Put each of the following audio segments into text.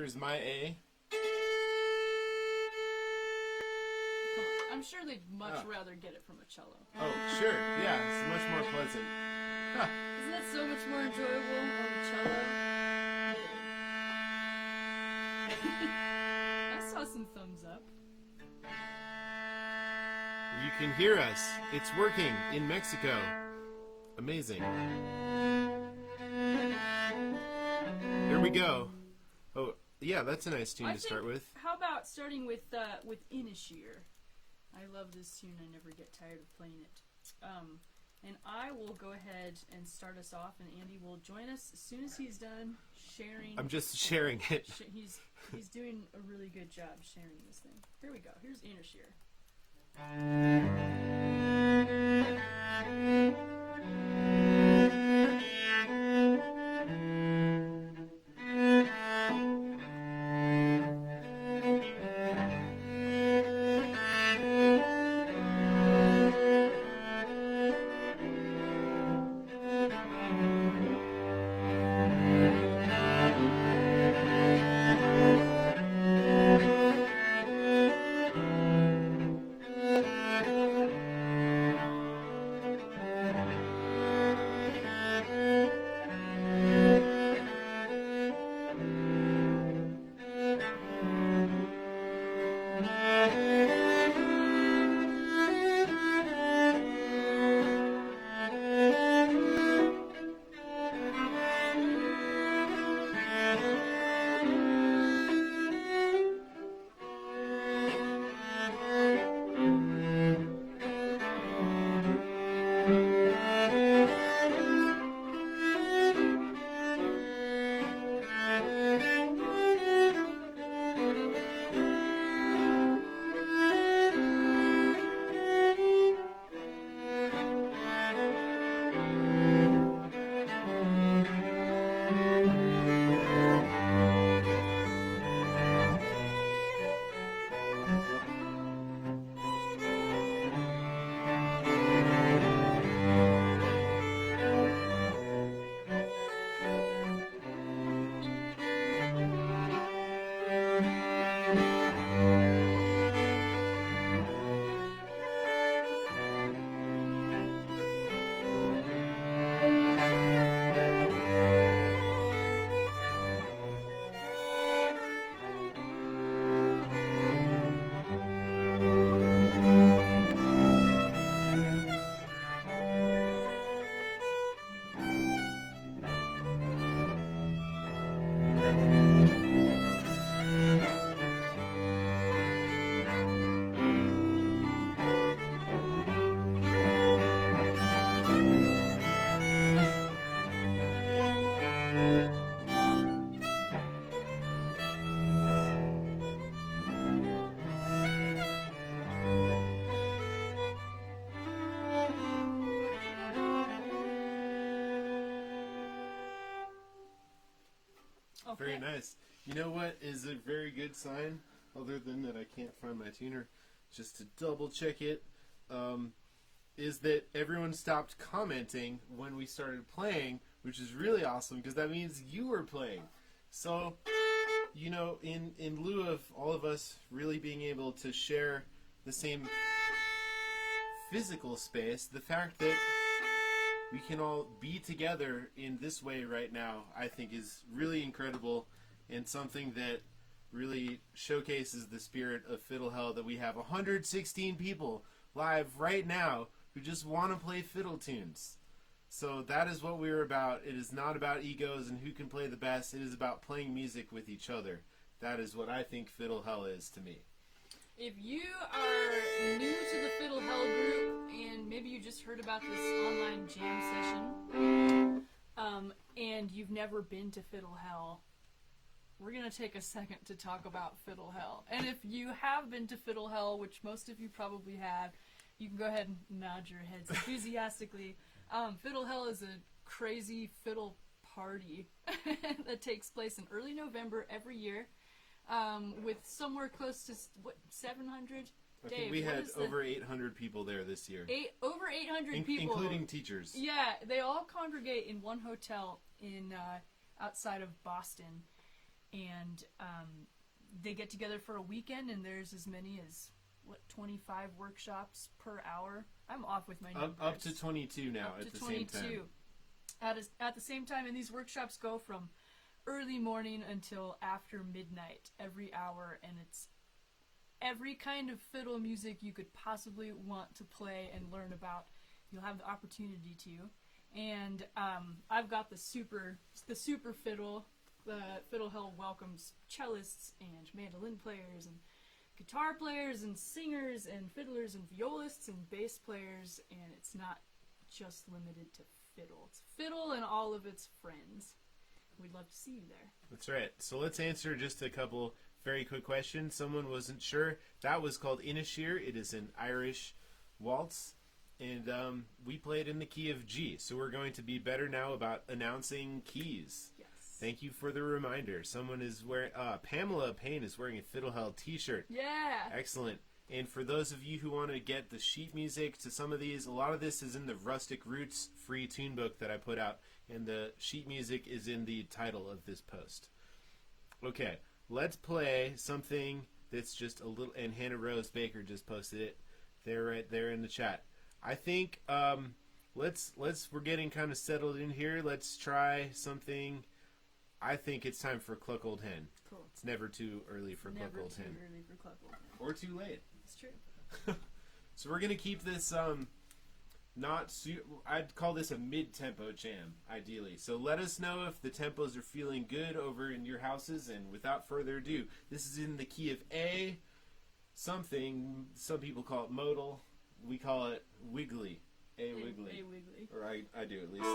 Here's my A. Come on. I'm sure they'd much rather get it from a cello. Oh, sure. Yeah, it's much more pleasant. Huh. Isn't that so much more enjoyable on the cello? I saw some thumbs up. You can hear us. It's working in Mexico. Amazing. Here we go. Oh, yeah, that's a nice tune to start with. How about starting with Inisheer? I love this tune. I never get tired of playing it. And I will go ahead and start us off, and Andy will join us as soon as he's done sharing. I'm just sharing it. He's doing a really good job sharing this thing. Here we go. Here's Inisheer. Very nice. You know what is a very good sign, other than that I can't find my tuner, just to double check it, is that everyone stopped commenting when we started playing, which is really awesome because that means you were playing. So, you know, in lieu of all of us really being able to share the same physical space, the fact that we can all be together in this way right now, I think is really incredible and something that really showcases the spirit of Fiddle Hell, that we have 116 people live right now who just want to play fiddle tunes. So that is what we're about. It is not about egos and who can play the best. It is about playing music with each other. That is what I think Fiddle Hell is to me. If you are new to the Fiddle Hell group, and maybe you just heard about this online jam session, and you've never been to Fiddle Hell, we're going to take a second to talk about Fiddle Hell. And if you have been to Fiddle Hell, which most of you probably have, you can go ahead and nod your heads enthusiastically. Fiddle Hell is a crazy fiddle party that takes place in early November every year. With somewhere close to, what, 700? I think we had over 800 people there this year. Over 800 people. Including teachers. Yeah, they all congregate in one hotel in outside of Boston. and they get together for a weekend, and there's as many as 25 workshops per hour. I'm off with my numbers. Up to 22 now up at to the 22. same time. At the same time, and these workshops go from early morning until after midnight every hour, and it's every kind of fiddle music you could possibly want to play and learn about. You'll have the opportunity to. And I've got the super fiddle. The Fiddle Hell welcomes cellists and mandolin players and guitar players and singers and fiddlers and violists and bass players, and it's not just limited to fiddle. It's fiddle and all of its friends. We'd love to see you there. That's right. So let's answer just a couple very quick questions. Someone wasn't sure. That was called Inisheer. It is an Irish waltz, and we play it in the key of G. So we're going to be better now about announcing keys. Yes. Thank you for the reminder. Someone is wearing, Pamela Payne is wearing a Fiddle Hell t-shirt. Yeah. Excellent. And for those of you who want to get the sheet music to some of these, a lot of this is in the Rustic Roots free tune book that I put out, and the sheet music is in the title of this post. Okay, let's play something that's just a little, and Hannah Rose Baker just posted it. They're right there in the chat. I think we're getting kind of settled in here. Let's try something. I think it's time for Cluck Old Hen. Cool. It's never too early for Cluck Old Hen. Never too early for Cluck Old Hen. Or too late. It's true. So we're going to keep this I'd call this a mid-tempo jam, ideally. So let us know if the tempos are feeling good over in your houses, and without further ado, this is in the key of A, something, some people call it modal, we call it wiggly. A wiggly. A wiggly. Or I do at least.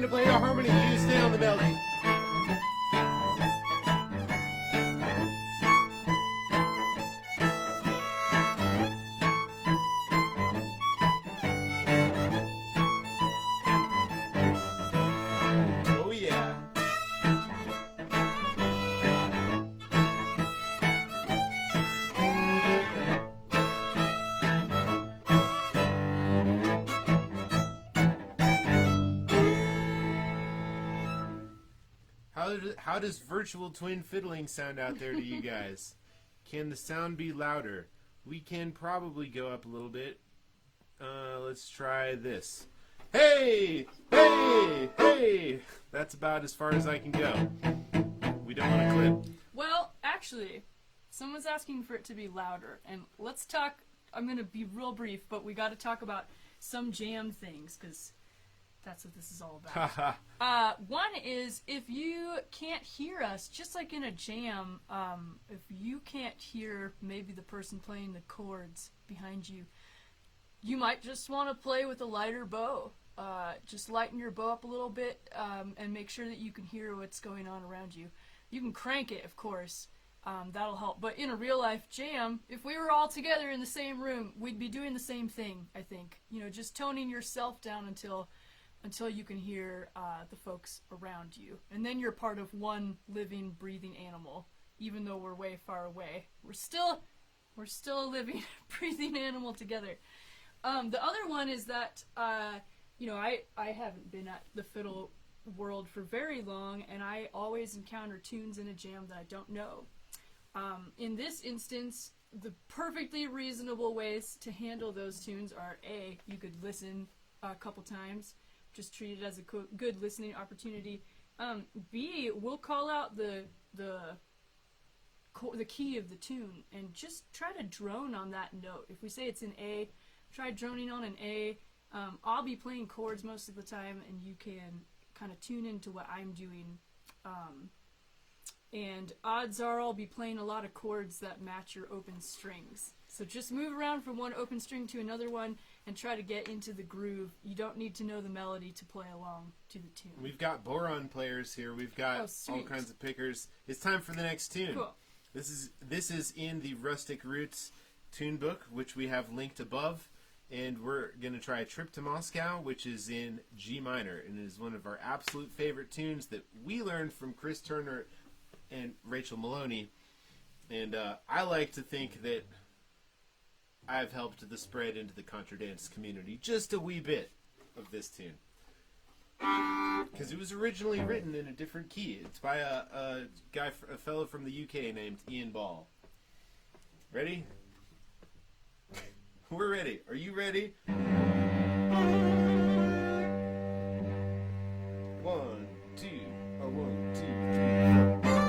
Play the harmony, you stay on the melody. Oh yeah. How does virtual twin fiddling sound out there to you guys? Can the sound be louder? We can probably go up a little bit. Let's try this. Hey! Hey! Hey! That's about as far as I can go. We don't want to clip. Well, actually, someone's asking for it to be louder. And let's talk. I'm going to be real brief, but we got to talk about some jam things, because that's what this is all about. One is, if you can't hear us, just like in a jam, if you can't hear maybe the person playing the chords behind you, you might just want to play with a lighter bow. Just lighten your bow up a little bit, and make sure that you can hear what's going on around you. You can crank it, of course. That'll help. But in a real-life jam, if we were all together in the same room, we'd be doing the same thing, I think. You know, just toning yourself down until you can hear the folks around you. And then you're part of one living, breathing animal, even though we're way far away. We're still a living, breathing animal together. The other one is that, I haven't been at the fiddle world for very long, and I always encounter tunes in a jam that I don't know. In this instance, the perfectly reasonable ways to handle those tunes are A, you could listen a couple times, just treat it as a good listening opportunity. B, we'll call out the key of the tune and just try to drone on that note. If we say it's an A, try droning on an A. I'll be playing chords most of the time, and you can kind of tune into what I'm doing. And odds are I'll be playing a lot of chords that match your open strings. So just move around from one open string to another one and try to get into the groove. You don't need to know the melody to play along to the tune. We've got boron players here. We've got all kinds of pickers. It's time for the next tune. Cool. This is in the Rustic Roots tune book, which we have linked above. And we're going to try Trip to Moscow, which is in G minor. And it is one of our absolute favorite tunes that we learned from Chris Turner and Rachel Maloney. And I like to think that I've helped the spread into the contradance community just a wee bit of this tune. Because it was originally written in a different key. It's by a fellow from the UK named Ian Ball. Ready? We're ready. Are you ready? 1, 2, 1, 2, 3, 4.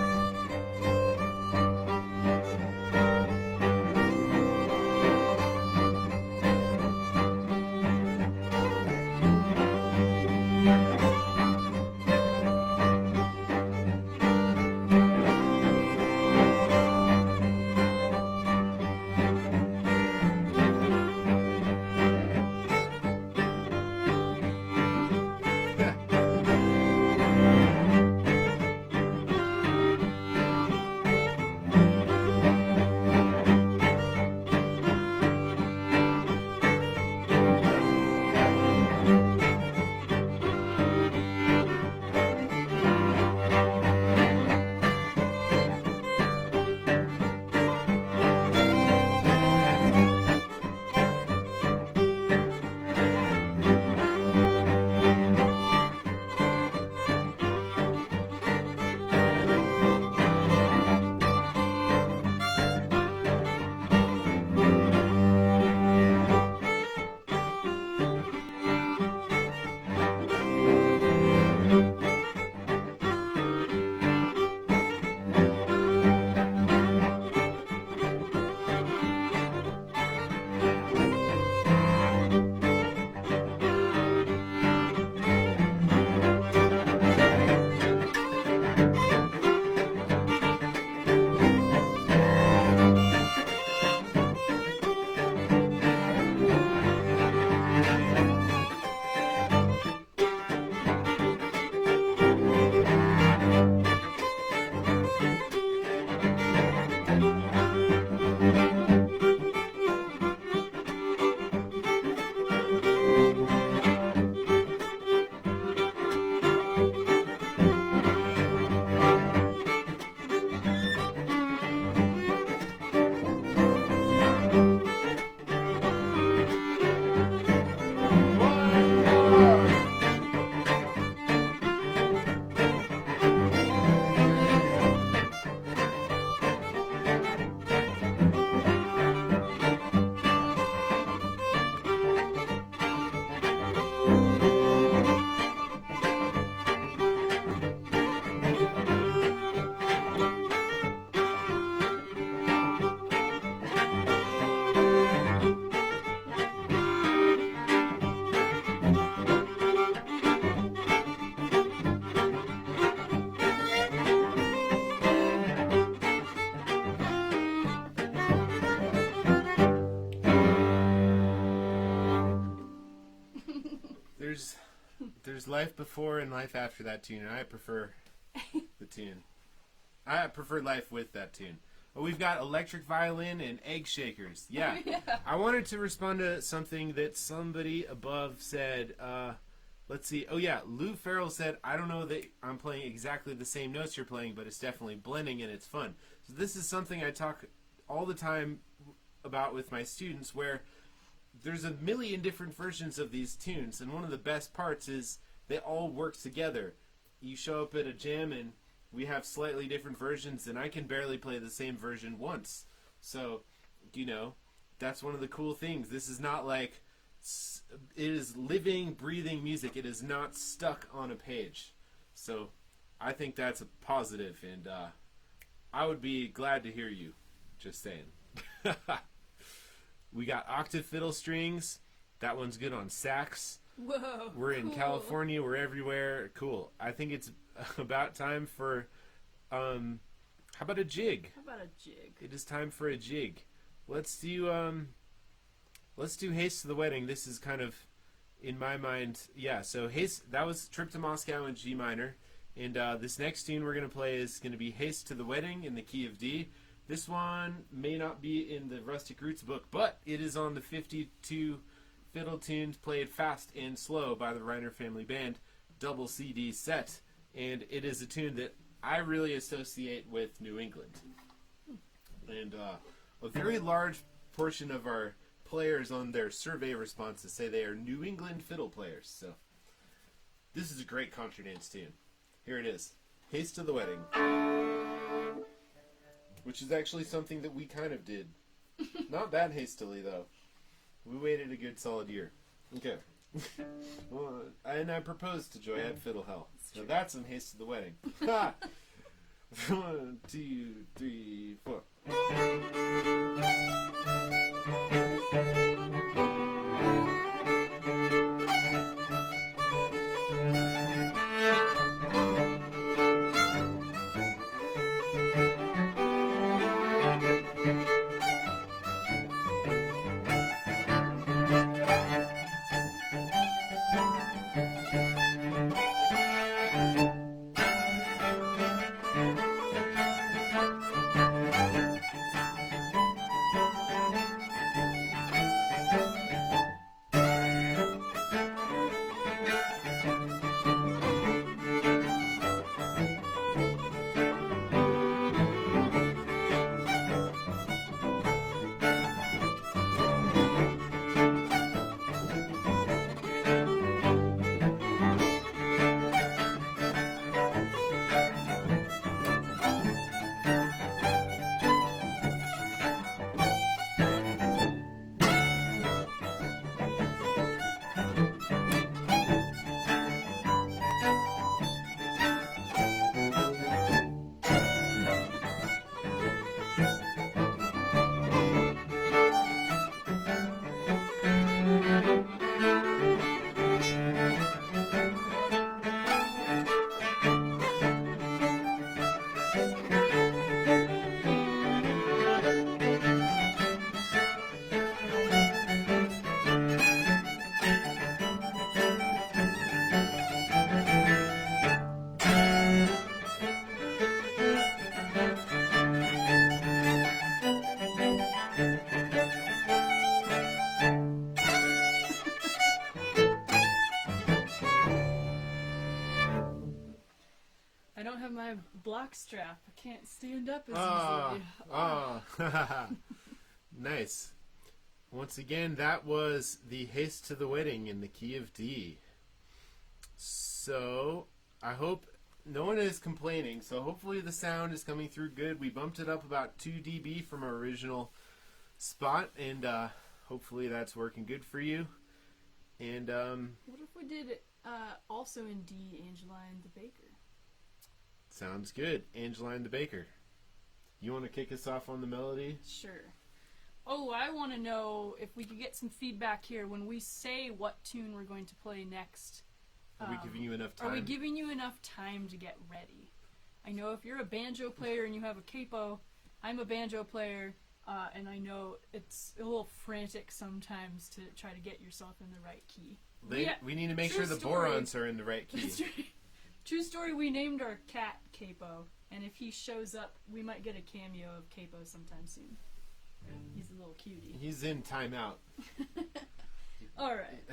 There's life before and life after that tune, and I prefer the tune. I prefer life with that tune. Oh, we've got electric violin and egg shakers. Yeah. Yeah. I wanted to respond to something that somebody above said. Let's see. Oh, yeah. Lou Farrell said, I don't know that I'm playing exactly the same notes you're playing, but it's definitely blending and it's fun. So this is something I talk all the time about with my students, where there's a million different versions of these tunes, and one of the best parts is they all work together. You show up at a jam and we have slightly different versions, and I can barely play the same version once. So, that's one of the cool things. This is not like, it is living, breathing music. It is not stuck on a page. So I think that's a positive, and I would be glad to hear you. Just saying. We got octave fiddle strings. That one's good on sax. Whoa. We're in California. We're everywhere. Cool. I think it's about time for, how about a jig? How about a jig? It is time for a jig. Let's do Haste to the Wedding. This is kind of, in my mind, yeah. So Haste, that was Trip to Moscow in G minor. And this next tune we're going to play is going to be Haste to the Wedding in the key of D. This one may not be in the Rustic Roots book, but it is on the 52 fiddle tunes played fast and slow by the Reiner Family Band double CD set. And it is a tune that I really associate with New England. And a very large portion of our players on their survey responses say they are New England fiddle players. So this is a great contra dance tune. Here it is. Haste to the Wedding. Which is actually something that we kind of did. Not that hastily, though. We waited a good solid year. Okay. Well, and I proposed to Joy at Fiddle Hell. So that's some Haste to the Wedding. Ha! 1, 2, 3, 4. Block strap. I can't stand up as easily. Nice. Once again, that was the Haste to the Wedding in the key of D. So, I hope no one is complaining. So, hopefully the sound is coming through good. We bumped it up about 2 dB from our original spot, and hopefully that's working good for you. And what if we did also in D, Angeline the Baker? Sounds good. Angeline the Baker. You want to kick us off on the melody? Sure. Oh, I want to know if we could get some feedback here when we say what tune we're going to play next. Are we giving you enough time? Are we giving you enough time to get ready? I know if you're a banjo player and you have a capo, I'm a banjo player, and I know it's a little frantic sometimes to try to get yourself in the right key. We need to make sure the story. borons are in the right key. That's right. True story, we named our cat Capo, and if he shows up, we might get a cameo of Capo sometime soon. He's a little cutie. He's in timeout. All right.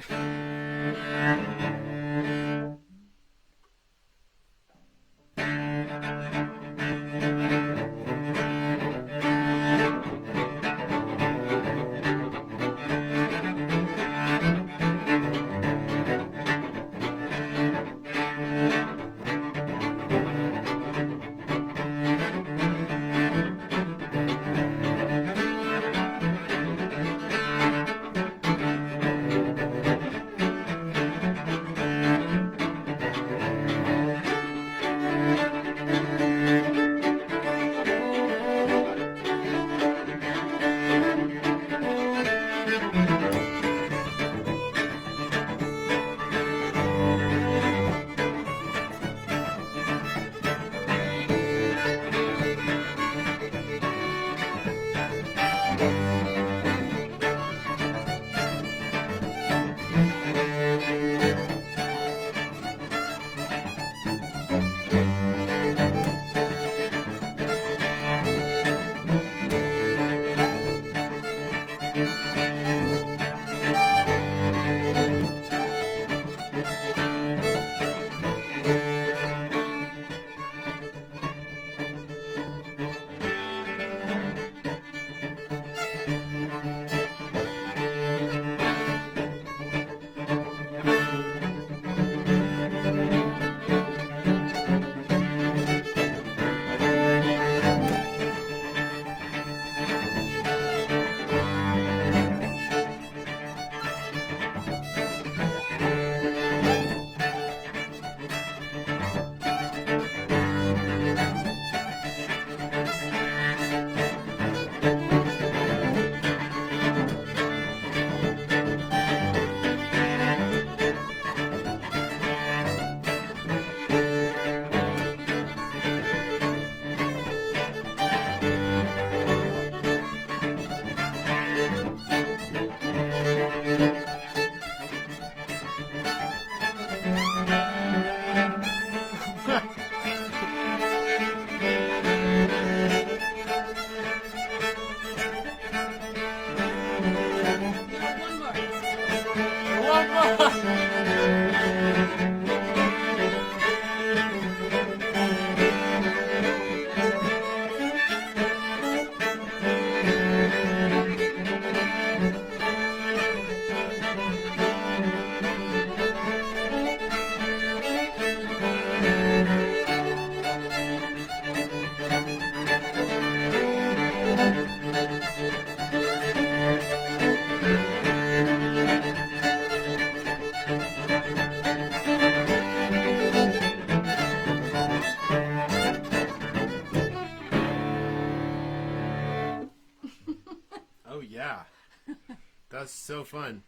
That's so fun.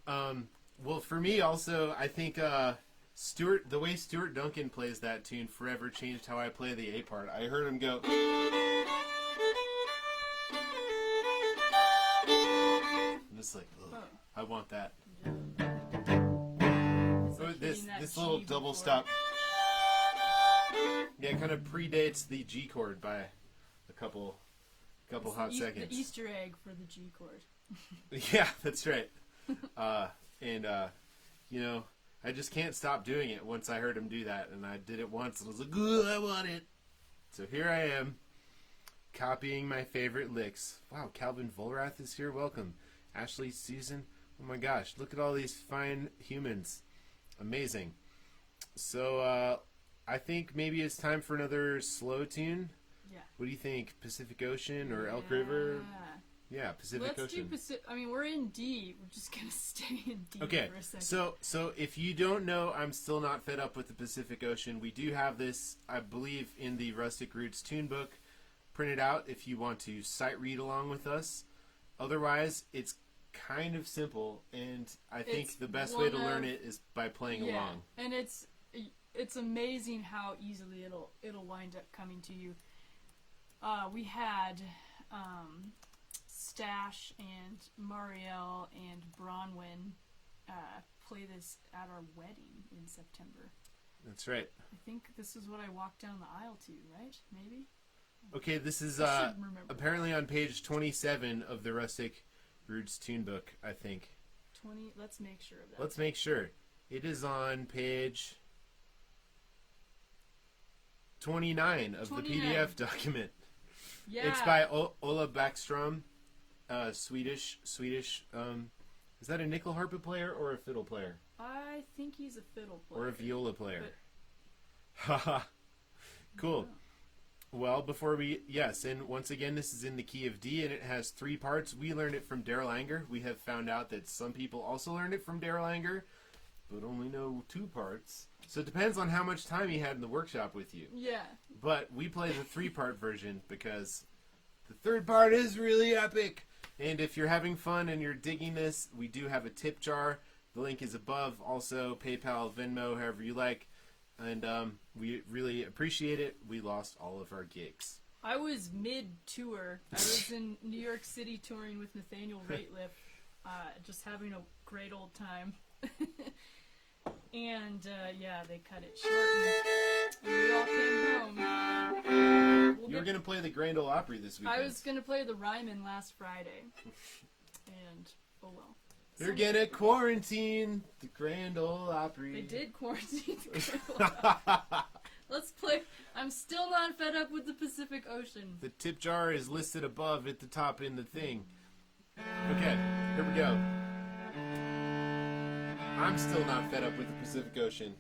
Well, for me also, I think the way Stuart Duncan plays that tune forever changed how I play the A part. I heard him go. I'm just like, ugh, I want that. So this little double stop. Yeah, it kind of predates the G chord by a couple hot seconds. The Easter egg for the G chord. Yeah, that's right. You know, I just can't stop doing it once I heard him do that. And I did it once and I was like, ooh, I want it. So here I am, copying my favorite licks. Wow, Calvin Volrath is here. Welcome. Ashley, Susan. Oh my gosh, look at all these fine humans. Amazing. So, I think maybe it's time for another slow tune. Yeah. What do you think? Pacific Ocean or Elk River? Yeah, Pacific Ocean. Let's do Pacific. I mean, we're in D. We're just gonna stay in D okay, for a second. So if you don't know, I'm still not fed up with the Pacific Ocean. We do have this, I believe, in the Rustic Roots tune book printed out if you want to sight read along with us. Otherwise, it's kind of simple, and I think the best way to learn it is by playing along. And it's amazing how easily it'll wind up coming to you. We had Stash and Marielle and Bronwyn play this at our wedding in September. That's right. I think this is what I walked down the aisle to, right? Maybe? Okay, this is I should remember. apparently on page 27 of the Rustic Roots tune book, I think. 20. Let's make sure of that. Let's make sure. It is on page 29 of 29. the PDF document. Yeah. It's by Ola Backstrum, Swedish. Is that a nickel harpa player or a fiddle player? I think he's a fiddle player. Or a viola player? Haha. Cool. Well, and once again, this is in the key of D, and it has 3 parts. We learned it from Daryl Anger. We have found out that some people also learned it from Daryl Anger, but only know 2 parts. So it depends on how much time he had in the workshop with you. Yeah. But we play the 3-part version because the 3rd part is really epic. And if you're having fun and you're digging this, we do have a tip jar. The link is above. Also, PayPal, Venmo, however you like. And we really appreciate it. We lost all of our gigs. I was mid-tour. I was in New York City touring with Nathaniel Rateliff, just having a great old time. And, they cut it short, and we all came home. You were going to play the Grand Ole Opry this weekend. I was going to play the Ryman last Friday. And, oh well. They're going to quarantine the Grand Ole Opry. They did quarantine the Grand Ole Opry. Let's play. I'm still not fed up with the Pacific Ocean. The tip jar is listed above at the top in the thing. Okay, here we go. I'm still not fed up with the Pacific Ocean.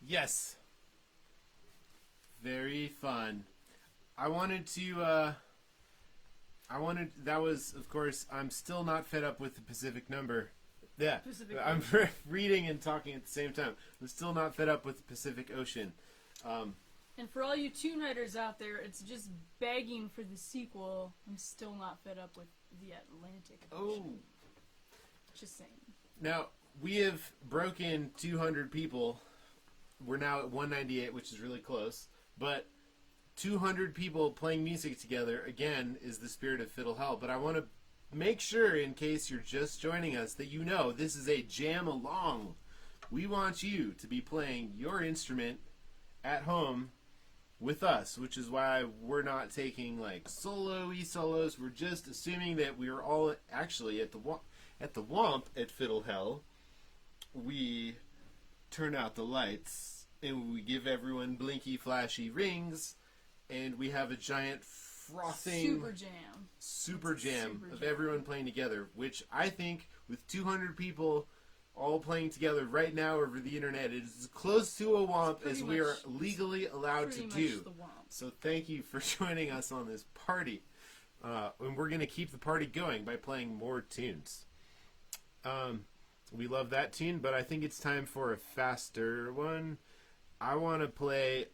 Yes. Very fun. That was, of course, I'm still not fed up with the Pacific number. Yeah, Pacific I'm reading and talking at the same time. I'm still not fed up with the Pacific Ocean. And for all you tune writers out there, it's just begging for the sequel. I'm still not fed up with the Atlantic Ocean. Oh. Just saying. Now, we have broken 200 people. We're now at 198, which is really close. But 200 people playing music together, again, is the spirit of Fiddle Hell. But I want to make sure, in case you're just joining us, that you know this is a jam along. We want you to be playing your instrument at home with us, which is why we're not taking like solo-y solos. We're just assuming that we are all actually at the Womp at Fiddle Hell. We turn out the lights and we give everyone blinky flashy rings, and we have a giant frothing super jam of everyone playing together, which I think with 200 people all playing together right now over the internet, it is as close to a Womp as we are legally allowed to do. So thank you for joining us on this party. And we're going to keep the party going by playing more tunes. We love that tune, but I think it's time for a faster one. I want to play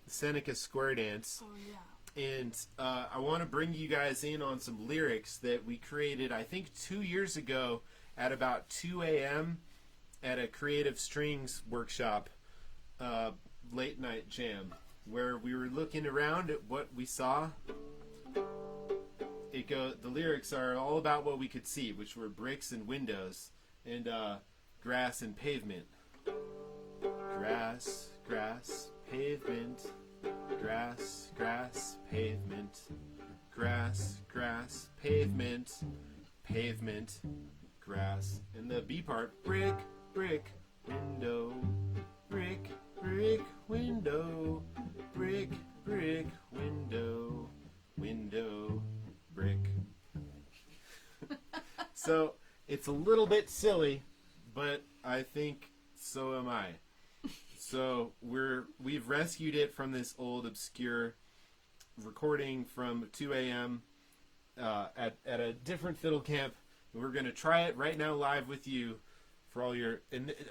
Seneca Square Dance. Oh, yeah. And I want to bring you guys in on some lyrics that we created, I think, 2 years ago at about 2 a.m. at a Creative Strings workshop, late night jam, where we were looking around at what we saw. The lyrics are all about what we could see, which were bricks and windows, and grass and pavement. Grass, grass, pavement. Grass, grass, pavement. Grass, grass, pavement. Pavement, grass. And the B part, brick, brick, window. Brick, brick, window. Brick, brick, window. Window, brick. So, it's a little bit silly, but I think so am I. So we've rescued it from this old obscure recording from 2 a.m. At a different fiddle camp. We're going to try it right now live with you for all your...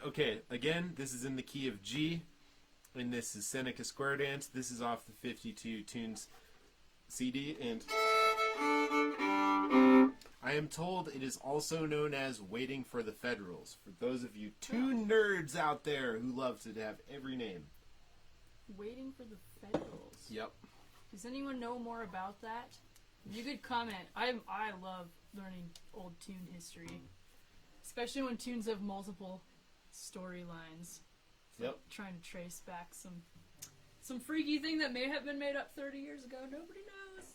Okay, again, this is in the key of G, and this is Seneca Square Dance. This is off the 52 Tunes CD, and I am told it is also known as Waiting for the Federals, for those of you tune nerds out there who love to have every name. Waiting for the Federals. Yep. Does anyone know more about that? You could comment. I love learning old tune history, especially when tunes have multiple storylines. Yep. Trying to trace back some freaky thing that may have been made up 30 years ago. Nobody knows.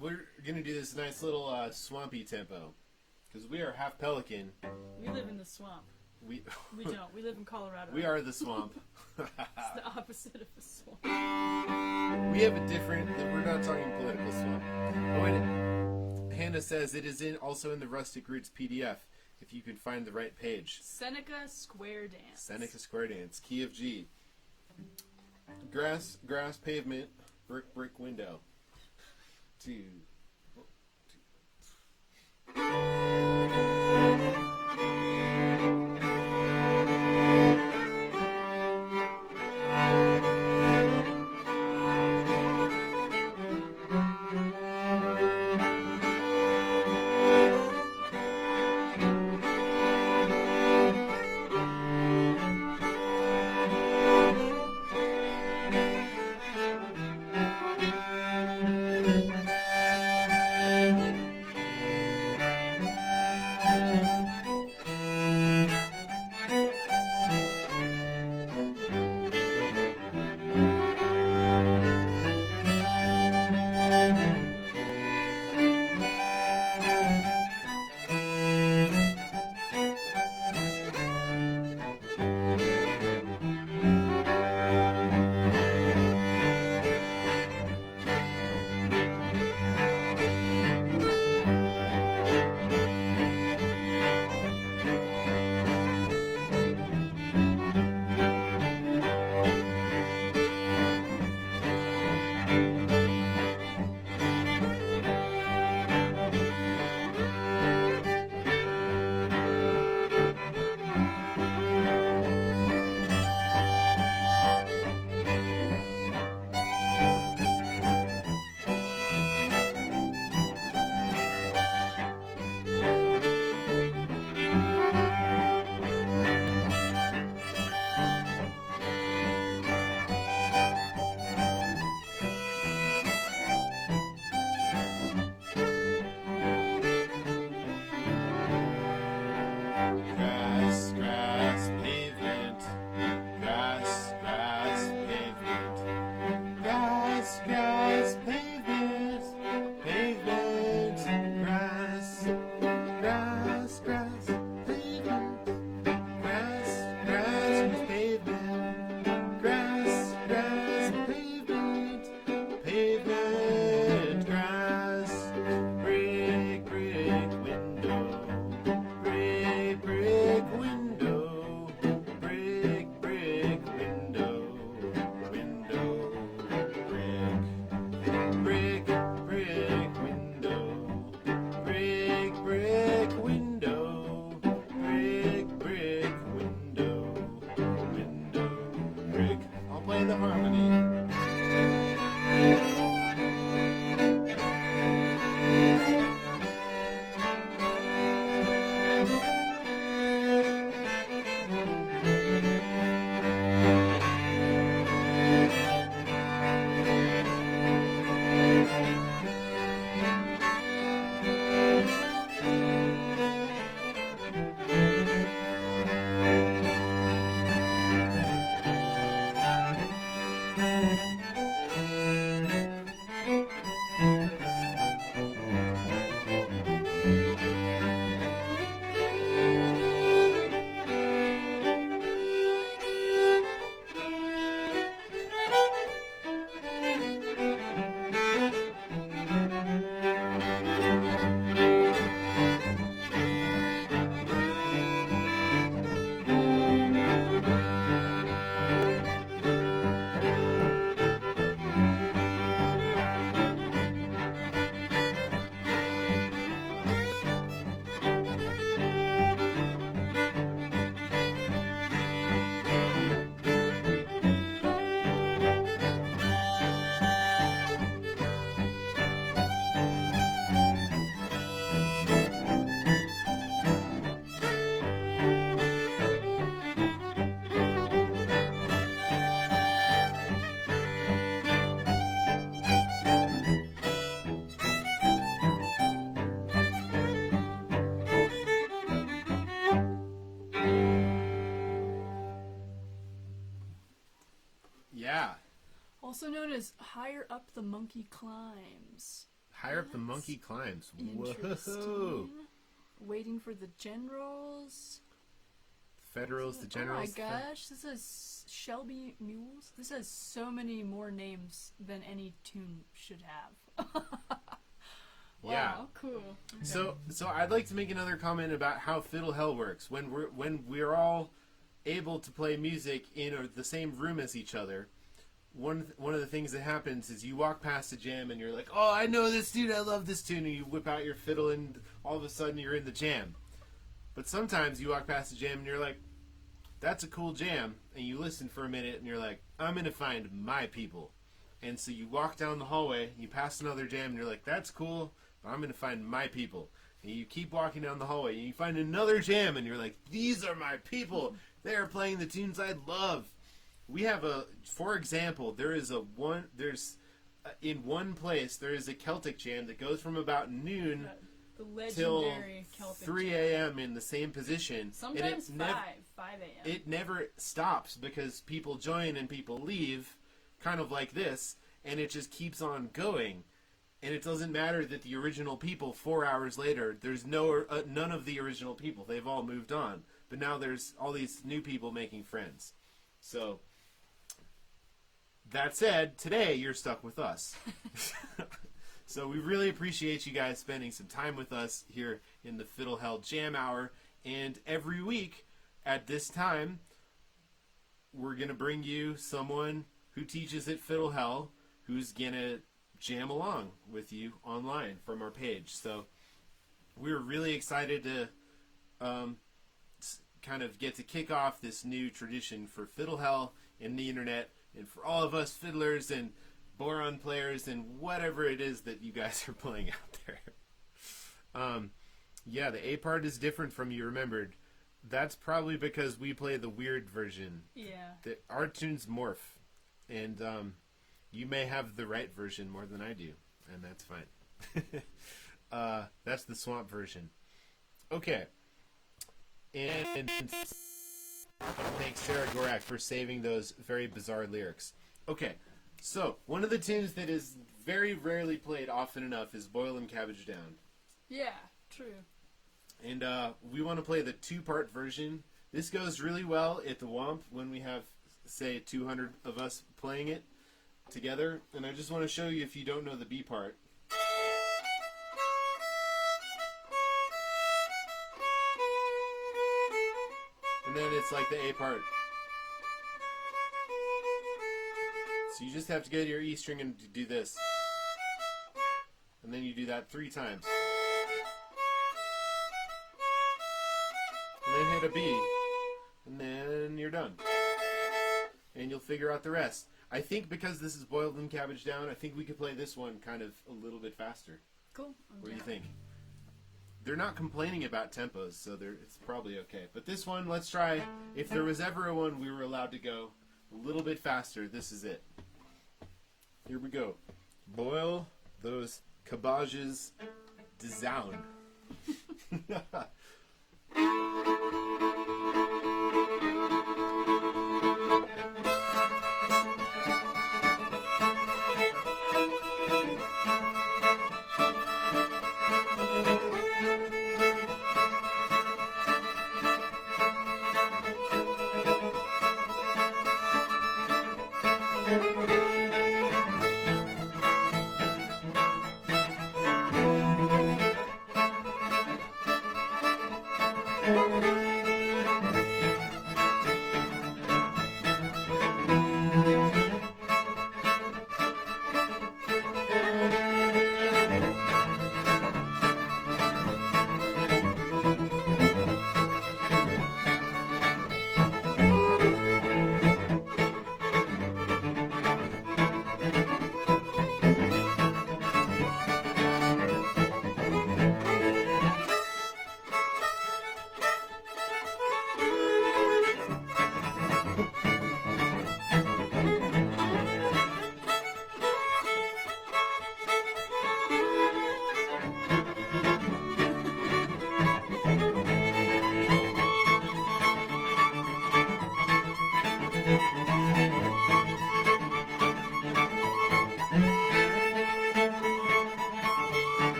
We're going to do this nice little swampy tempo, because we are half pelican. We live in the swamp. We don't. We live in Colorado. We are the swamp. It's the opposite of a swamp. We have a different... We're not talking political swamp. Oh, and Hannah says it is also in the Rustic Roots PDF, if you can find the right page. Seneca Square Dance. Seneca Square Dance, key of G. Grass, grass, pavement, brick, brick, window. 2. enjoy the harmony. Yeah. Also known as Higher Up the Monkey Climbs. Higher Up the Monkey Climbs. Interesting. Whoa. Waiting for the Generals. Federals, the Generals. Oh my gosh, this is Shelby Mules. This has so many more names than any tune should have. Wow, Yeah. cool. So I'd like to make another comment about how Fiddle Hell works. When we're all able to play music in the same room as each other, one of the things that happens is you walk past a jam and you're like, oh, I know this tune, I love this tune, and you whip out your fiddle and all of a sudden you're in the jam. But sometimes you walk past a jam and you're like, that's a cool jam, and you listen for a minute and you're like, I'm going to find my people. And so you walk down the hallway, you pass another jam and you're like, that's cool, but I'm going to find my people. And you keep walking down the hallway and you find another jam and you're like, these are my people. They are playing the tunes I love. We have for example, in one place there is a Celtic jam that goes from about noon The till legendary Celtic 3 jam. a.m. in the same position. Sometimes and 5 a.m. It never stops because people join and people leave, kind of like this, and it just keeps on going. And it doesn't matter that the original people, 4 hours later, there's none of the original people. They've all moved on. But now there's all these new people making friends. So, that said, today you're stuck with us. So we really appreciate you guys spending some time with us here in the Fiddle Hell Jam Hour. And every week at this time, we're going to bring you someone who teaches at Fiddle Hell who's going to jam along with you online from our page. So we're really excited to kind of get to kick off this new tradition for Fiddle Hell and the internet, and for all of us fiddlers and boron players and whatever it is that you guys are playing out there. Yeah, the A part is different from you remembered. That's probably because we play the weird version. Yeah. Our tunes morph, and you may have the right version more than I do, and that's fine. That's the swamp version. Okay. And thanks Sarah Gorak for saving those very bizarre lyrics. Okay, so one of the tunes that is very rarely played often enough is Boil 'em Cabbage Down. Yeah, true. And we want to play the 2-part version. This goes really well at the Womp when we have, say, 200 of us playing it together. And I just want to show you, if you don't know the B part. And then it's like the A part. So you just have to go to your E string and do this. And then you do that 3 times. And then hit a B. And then you're done. and you'll figure out the rest. I think because this is boiled in cabbage down, I think we could play this one kind of a little bit faster. Cool. What do you think? They're not complaining about tempos, so it's probably okay. But this one, let's try. If there was ever a one we were allowed to go a little bit faster, this is it. Here we go. Boil those cabbages down.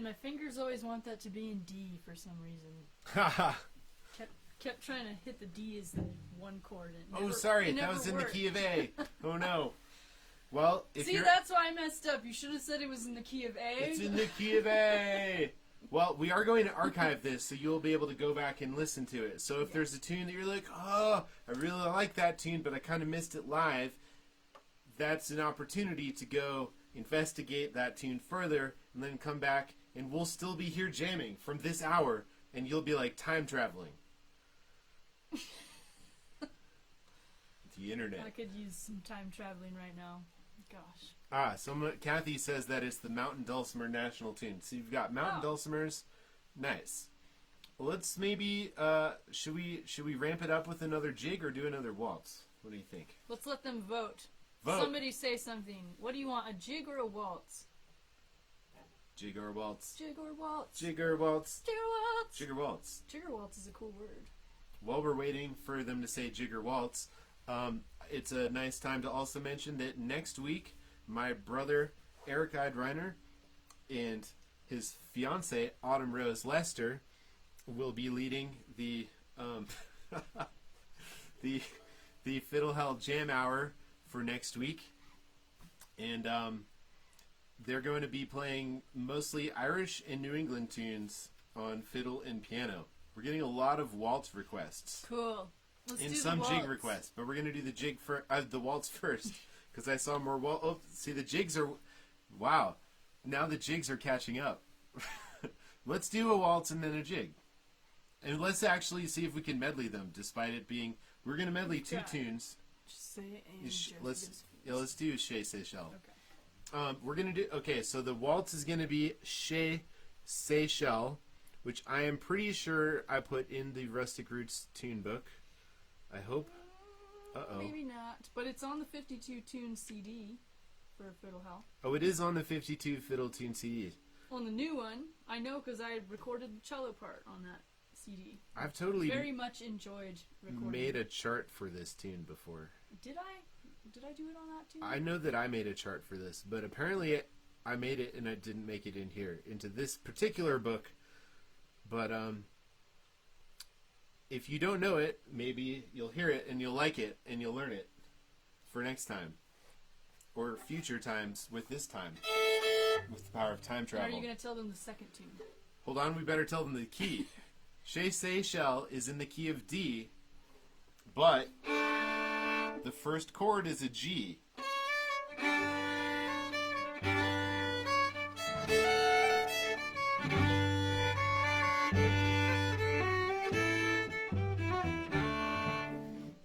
My fingers always want that to be in D for some reason. Haha. kept trying to hit the D as the one chord. Sorry, that was in the key of A. Oh no. Well, that's why I messed up. You should have said it was in the key of A. It's in the key of A. Well, we are going to archive this, so you'll be able to go back and listen to it. So if there's a tune that you're like, oh, I really like that tune, but I kind of missed it live, that's an opportunity to go investigate that tune further and then come back, and we'll still be here jamming from this hour, and you'll be like time traveling. The internet. I could use some time traveling right now. Gosh. Kathy says that it's the Mountain Dulcimer national tune. So you've got Mountain Dulcimers. Nice. Well, let's maybe, should we ramp it up with another jig or do another waltz? What do you think? Let's let them vote. Vote. Somebody say something. What do you want, a jig or a waltz? Jig or waltz? Jig or waltz? Jig or waltz? Jig or waltz? Jig or waltz? Jig or waltz is a cool word. While we're waiting for them to say jig or waltz, it's a nice time to also mention that next week, my brother Andy Eid Reiner and his fiancée Autumn Rose Lester will be leading the the Fiddle Hell Jam Hour for next week, and they're going to be playing mostly Irish and New England tunes on fiddle and piano. We're getting a lot of waltz requests. Cool. Let's and do some the waltz. jig requests, but we're going to do the waltz first because I saw more waltz. Oh, see, the jigs are, wow, now the jigs are catching up. Let's do a waltz and then a jig. And let's actually see if we can medley them, despite it being, we're going to medley two tunes. Let's do Chez, Seychelles. Okay. We're going to do, okay, so the waltz is going to be Chez, Seychelles, which I am pretty sure I put in the Rustic Roots tune book. I hope. Uh-oh. Maybe not, but it's on the 52 tune CD for Fiddle Hell. Oh, it is on the 52 fiddle tune CD. On the new one, I know because I recorded the cello part on that CD. I've totally Very much enjoyed recording. made a chart for this tune before. Did I? Did I do it on that tune? I know that I made a chart for this, but apparently I made it and I didn't make it in here, into this particular book. But if you don't know it, maybe you'll hear it and you'll like it and you'll learn it for next time. Or future times with this time. With the power of time Or travel. are you going to tell them the second tune? Hold on, we better tell them the key. Chez Seychelles is in the key of D, but the first chord is a G.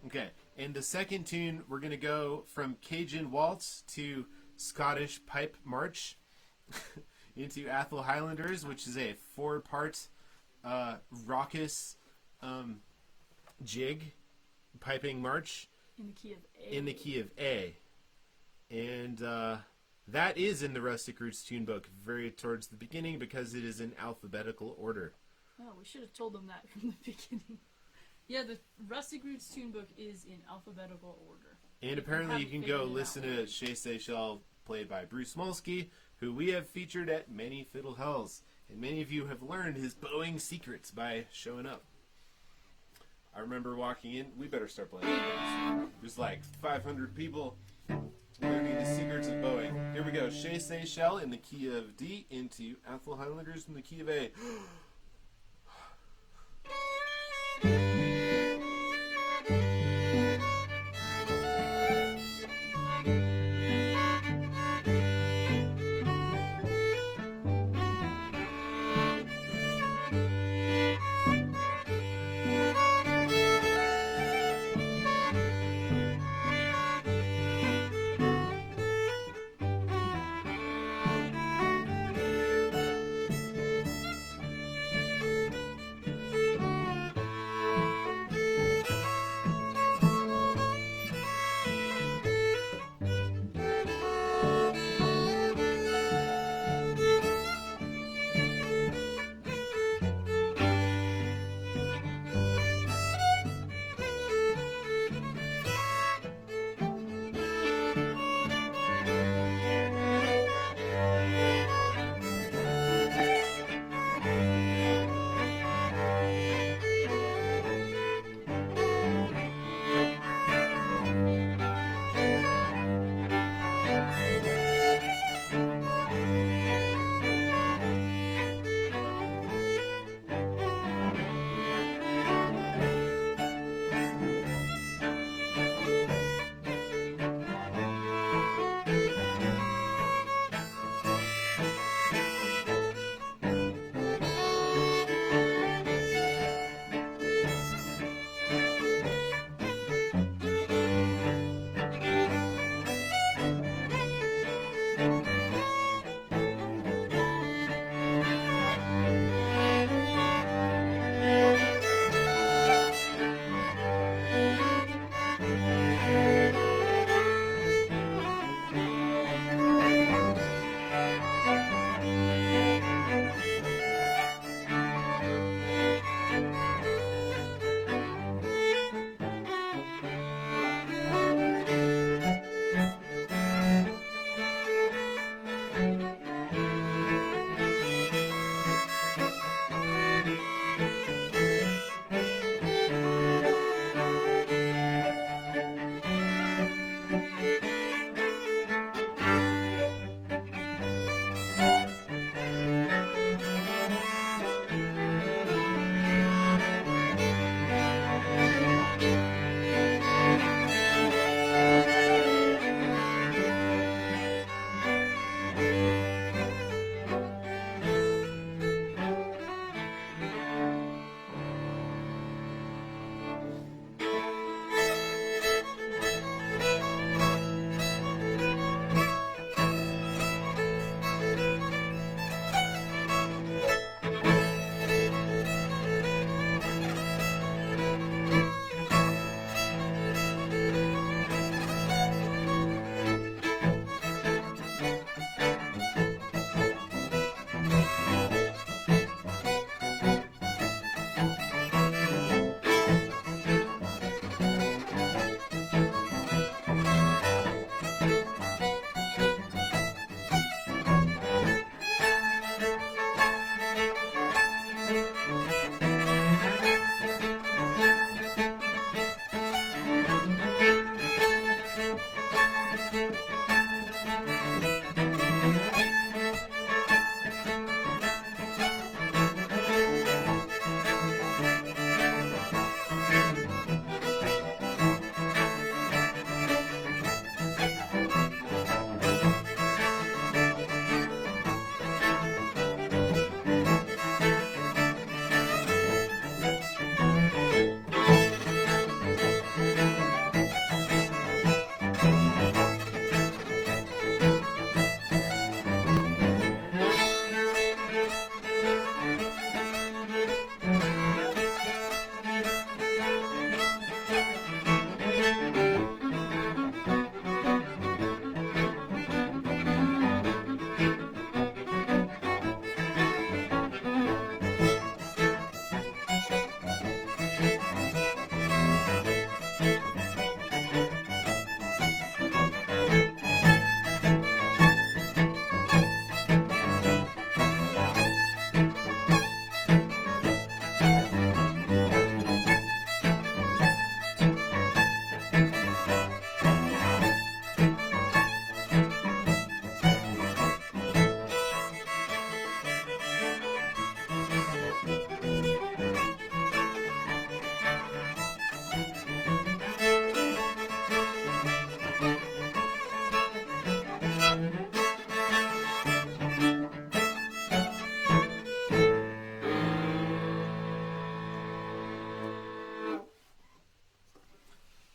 Okay, and the second tune, we're going to go from Cajun Waltz to Scottish Pipe March into Athol Highlanders, which is a 4-part raucous jig piping march In the key of A. in the key of A. And that is in the Rustic Roots tune book very towards the beginning because it is in alphabetical order. Oh, we should have told them that from the beginning. Yeah, the Rustic Roots tune book is in alphabetical order. And apparently you can go haven't figured it listen out. to Chez Seychelles played by Bruce Molsky, who we have featured at many Fiddle Hells. And many of you have learned his bowing secrets by showing up. I remember walking in, we better start playing. There's like 500 people learning the secrets of bowing. Here we go, Chez Seychelles in the key of D into Athol Highlanders in the key of A.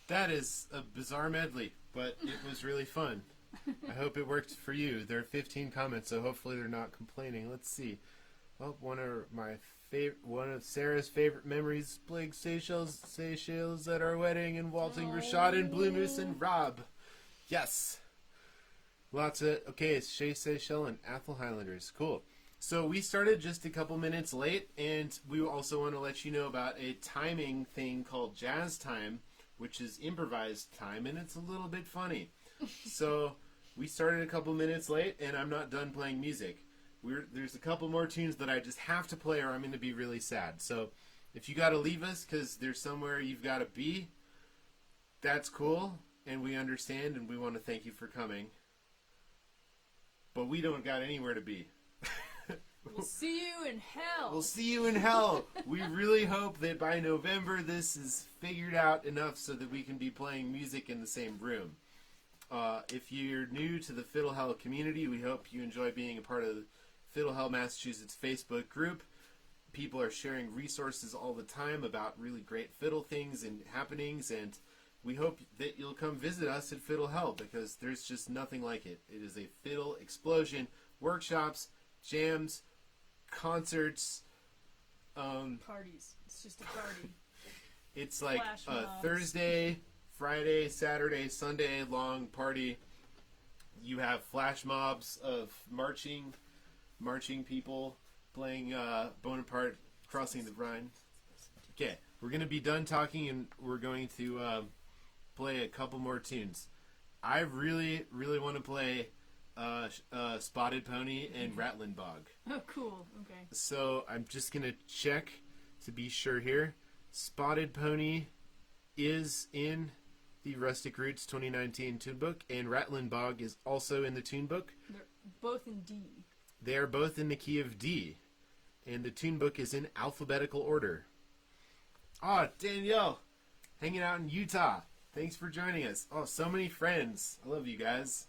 That is a bizarre medley, but it was really fun. I hope it worked for you. There are 15 comments, so hopefully they're not complaining. Let's see. Well, one of Sarah's favorite memories, playing Seychelles at our wedding and waltzing Rashad and Blue Moose and Rob. Yes. Lots of, okay, it's Chez, Seychelles and Athol Highlanders. Cool. So we started just a couple minutes late, and we also want to let you know about a timing thing called jazz time, which is improvised time, and it's a little bit funny. So we started a couple minutes late, and I'm not done playing music. There's a couple more tunes that I just have to play, or I'm going to be really sad. So if you got to leave us because there's somewhere you've got to be, that's cool, and we understand, and we want to thank you for coming. But we don't got anywhere to be. We'll see you in hell. We'll see you in hell. We really hope that by November this is figured out enough so that we can be playing music in the same room. If you're new to the Fiddle Hell community, we hope you enjoy being a part of the Fiddle Hell Massachusetts Facebook group. People are sharing resources all the time about really great fiddle things and happenings, and we hope that you'll come visit us at Fiddle Hell because there's just nothing like it. It is a fiddle explosion. Workshops, jams, concerts, parties. It's just a party. It's like Flash a mobs. Thursday, Friday, Saturday, Sunday long party. You have flash mobs of marching people playing Bonaparte crossing the Rhine. Okay, we're going to be done talking and we're going to play a couple more tunes. I really, really want to play Spotted Pony and Rattlin Bog. Oh, cool. Okay. So I'm just going to check to be sure here. Spotted Pony is in the Rustic Roots 2019 tune book, and Rattlin Bog is also in the tune book. They're both in D. They are both in the key of D, and the tune book is in alphabetical order. Ah, Danielle, hanging out in Utah. Thanks for joining us. Oh, so many friends. I love you guys.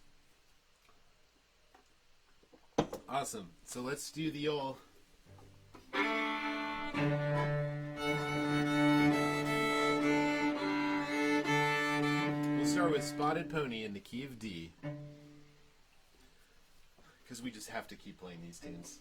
Awesome. So let's do the old... We'll start with Spotted Pony in the key of D. Because we just have to keep playing these tunes.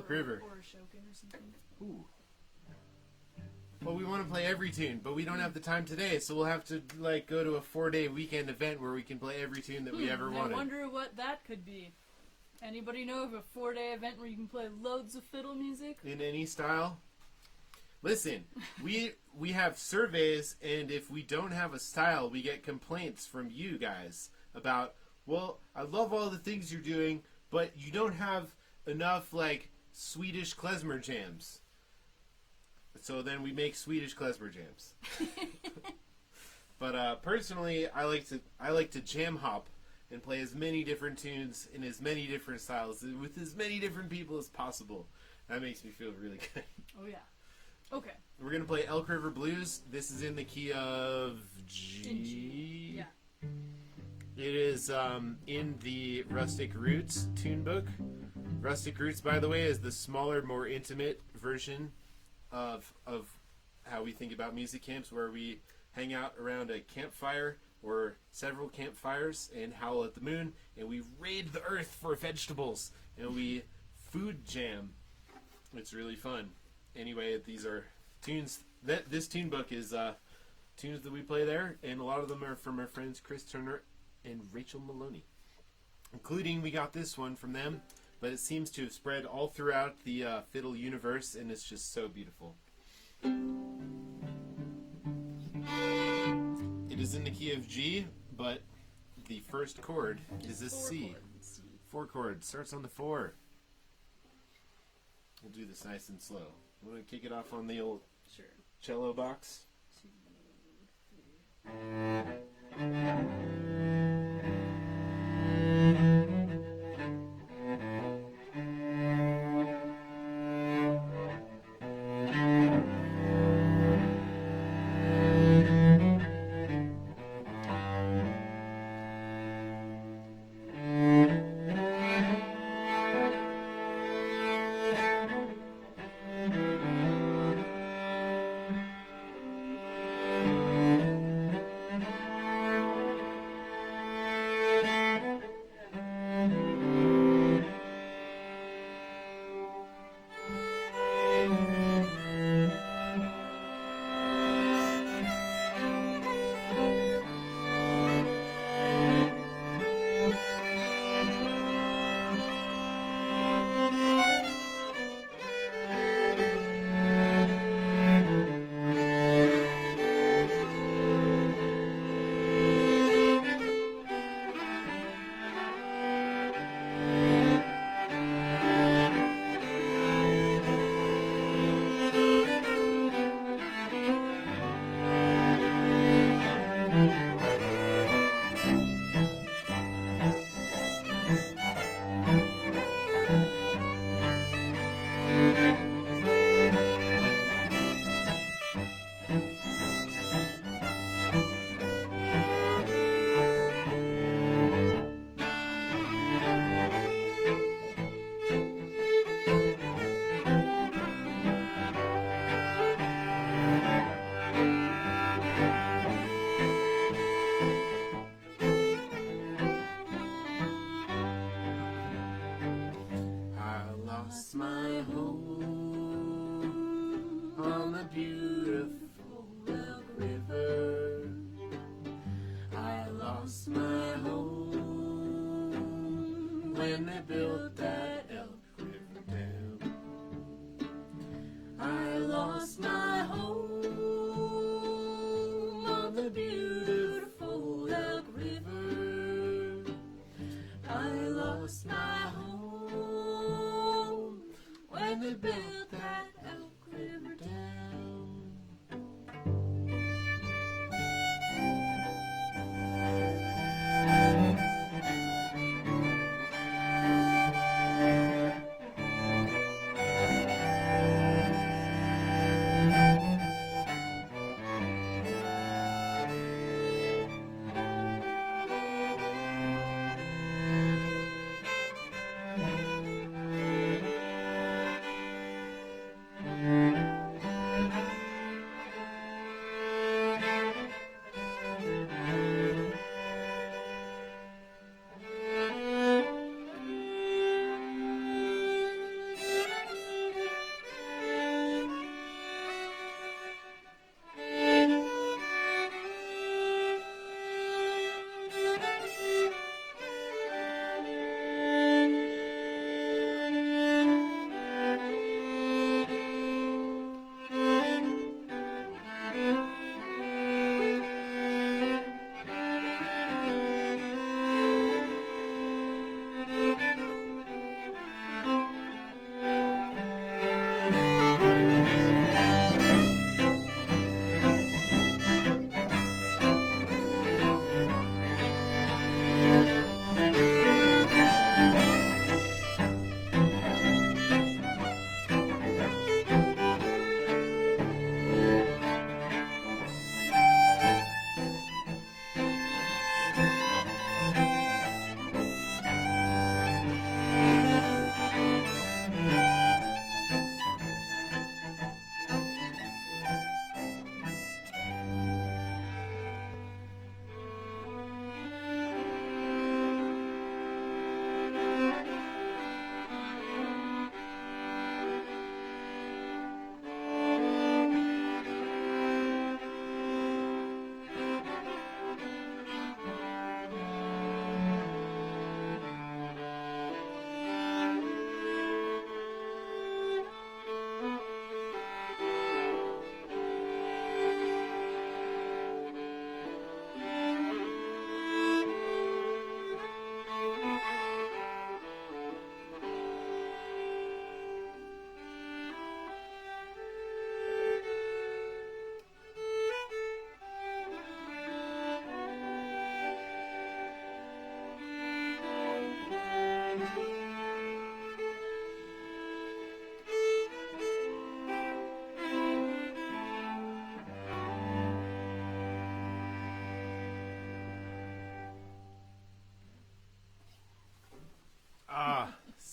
Elk River. Or Ashokan or something. Ooh. Well, we want to play every tune, but we don't have the time today, so we'll have to like go to a 4-day weekend event where we can play every tune that we ever wanted. I wonder what that could be. Anybody know of a 4-day event where you can play loads of fiddle music? In any style? Listen, we have surveys, and if we don't have a style, we get complaints from you guys about, well, I love all the things you're doing, but you don't have enough, like, Swedish klezmer jams. So then we make Swedish klezmer jams. But personally, I like to jam hop and play as many different tunes in as many different styles with as many different people as possible. That makes me feel really good. Oh yeah. Okay. We're gonna play Elk River Blues. This is in the key of G. In G. Yeah. It is in the Rustic Roots tune book. Rustic Roots, by the way, is the smaller, more intimate version of how we think about music camps, where we hang out around a campfire or several campfires and howl at the moon, and we raid the earth for vegetables, and we food jam. It's really fun. Anyway, these are tunes. This tune book is tunes that we play there, and a lot of them are from our friends Chris Turner and Rachel Maloney. Including, we got this one from them, but it seems to have spread all throughout the fiddle universe, and it's just so beautiful. It is in the key of G, but the first chord is a C. 4 chords. Starts on the 4. We'll do this nice and slow. I'm going to kick it off on the old cello box. 2, 3. when they built that Elk River Dam. I lost my home on the beautiful Elk River. I lost my home when they built that Elk River Dam.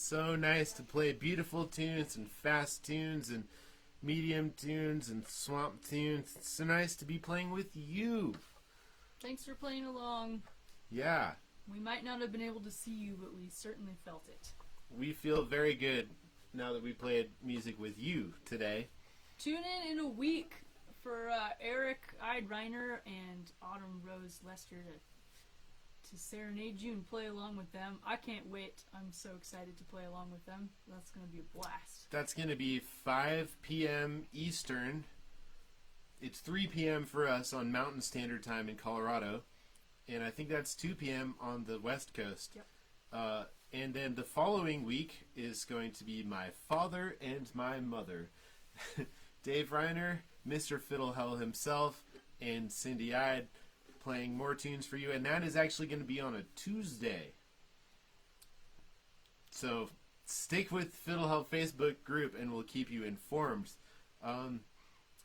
so nice to play beautiful tunes and fast tunes and medium tunes and swamp tunes. It's so nice to be playing with you. Thanks for playing along. Yeah. We might not have been able to see you, but we certainly felt it. We feel very good now that we played music with you today. Tune in a week for Eric Eid Reiner and Autumn Rose Lester to serenade you and play along with them. I can't wait. I'm so excited to play along with them. That's going to be a blast. That's going to be 5 p.m. Eastern. It's 3 p.m. for us on Mountain Standard Time in Colorado. And I think that's 2 p.m. on the West Coast. Yep. And then the following week is going to be my father and my mother. Dave Reiner, Mr. Fiddle Hell himself, and Cindy Eid playing more tunes for you. And that is actually going to be on a Tuesday. So stick with Fiddle Hell Facebook group and we'll keep you informed.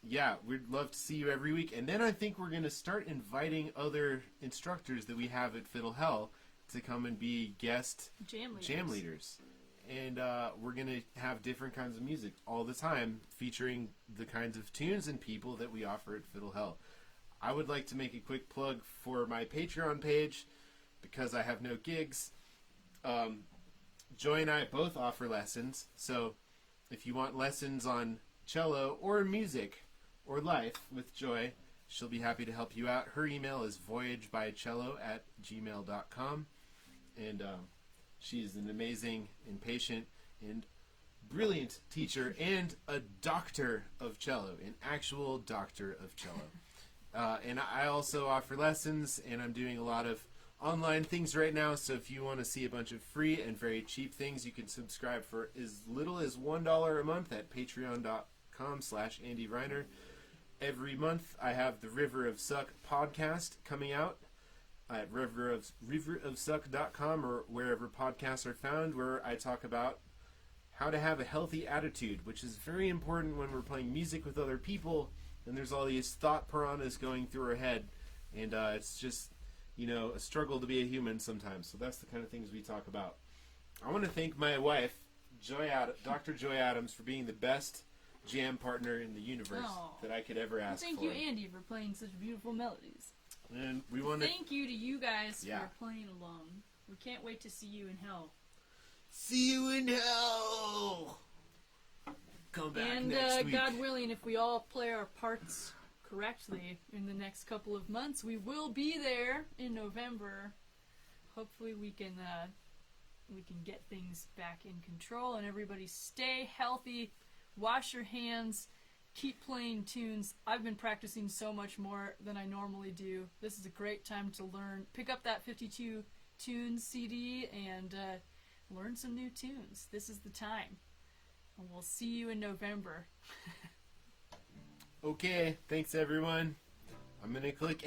Yeah, we'd love to see you every week. And then I think we're going to start inviting other instructors that we have at Fiddle Hell to come and be guest jam leaders. And we're going to have different kinds of music all the time featuring the kinds of tunes and people that we offer at Fiddle Hell. I would like to make a quick plug for my Patreon page because I have no gigs. Joy and I both offer lessons. So if you want lessons on cello or music or life with Joy, she'll be happy to help you out. Her email is voyagebycello@gmail.com. And she is an amazing and patient and brilliant teacher and a doctor of cello, an actual doctor of cello. And I also offer lessons, and I'm doing a lot of online things right now. So if you want to see a bunch of free and very cheap things, you can subscribe for as little as $1 a month at patreon.com/Andy Reiner. Every month I have the River of Suck podcast coming out at riverofsuck.com or wherever podcasts are found, where I talk about how to have a healthy attitude, which is very important when we're playing music with other people and there's all these thought piranhas going through our head, and it's just, a struggle to be a human sometimes. So that's the kind of things we talk about. I want to thank my wife, Dr. Joy Adams, for being the best jam partner in the universe that I could ever ask Thank for. you, Andy, for playing such beautiful melodies. And we want to thank you to you guys for playing along. We can't wait to see you in hell. See you in hell! Come back next week. God willing, if we all play our parts correctly in the next couple of months, we will be there in November. Hopefully we can get things back in control and everybody stay healthy, wash your hands, keep playing tunes. I've been practicing so much more than I normally do. This is a great time to learn. Pick up that 52 tunes CD and learn some new tunes. This is the time. And we'll see you in November. Okay, thanks everyone. I'm going to click